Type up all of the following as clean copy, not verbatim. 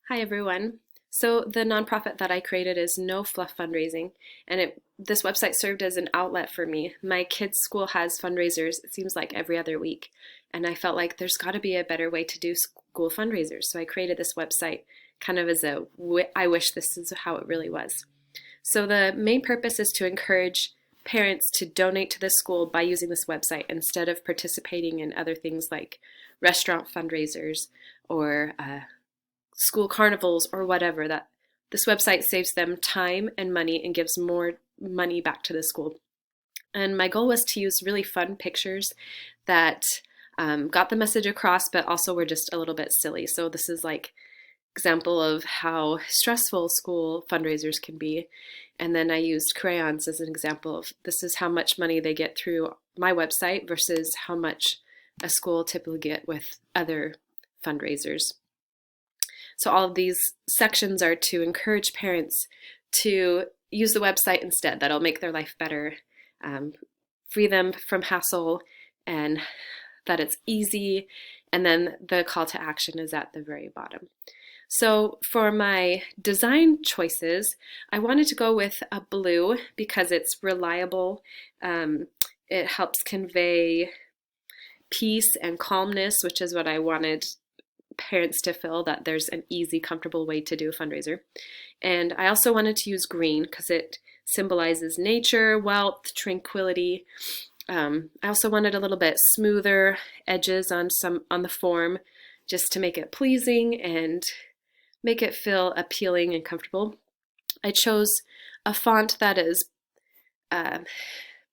Hi everyone. So the nonprofit that I created is No Fluff Fundraising, and this website served as an outlet for me. My kids' school has fundraisers, it seems like every other week, and I felt like there's got to be a better way to do school fundraisers. So I created this website kind of as I wish this is how it really was. So the main purpose is to encourage parents to donate to the school by using this website instead of participating in other things like restaurant fundraisers or school carnivals or whatever. That this website saves them time and money and gives more money back to the school. And my goal was to use really fun pictures that got the message across, but also were just a little bit silly. So this is like example of how stressful school fundraisers can be. And then I used crayons as an example of this is how much money they get through my website versus how much a school typically get with other fundraisers. So all of these sections are to encourage parents to use the website instead. That'll make their life better, free them from hassle, and that it's easy. And then the call to action is at the very bottom. So for my design choices, I wanted to go with a blue because it's reliable. It helps convey peace and calmness, which is what I wanted parents to feel, that there's an easy, comfortable way to do a fundraiser. And I also wanted to use green because it symbolizes nature, wealth, tranquility. I also wanted a little bit smoother edges on the form just to make it pleasing and make it feel appealing and comfortable. I chose a font that is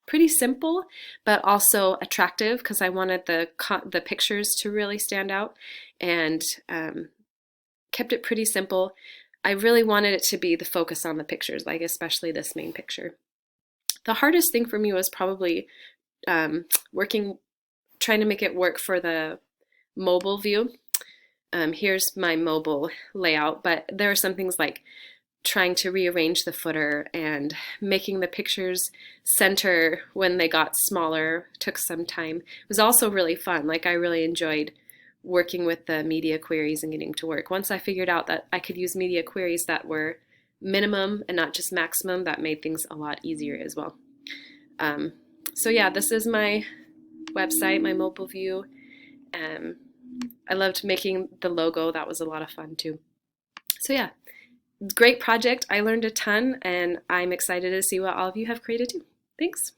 pretty simple, but also attractive because I wanted the pictures to really stand out, and kept it pretty simple. I really wanted it to be the focus on the pictures, like especially this main picture. The hardest thing for me was probably trying to make it work for the mobile view. Here's my mobile layout, but there are some things like trying to rearrange the footer and making the pictures center when they got smaller took some time. It was also really fun. Like I really enjoyed working with the media queries and getting to work. Once I figured out that I could use media queries that were minimum and not just maximum, that made things a lot easier as well. So yeah, this is my website, my mobile view. I loved making the logo. That was a lot of fun too. So yeah, great project. I learned a ton, and I'm excited to see what all of you have created too. Thanks.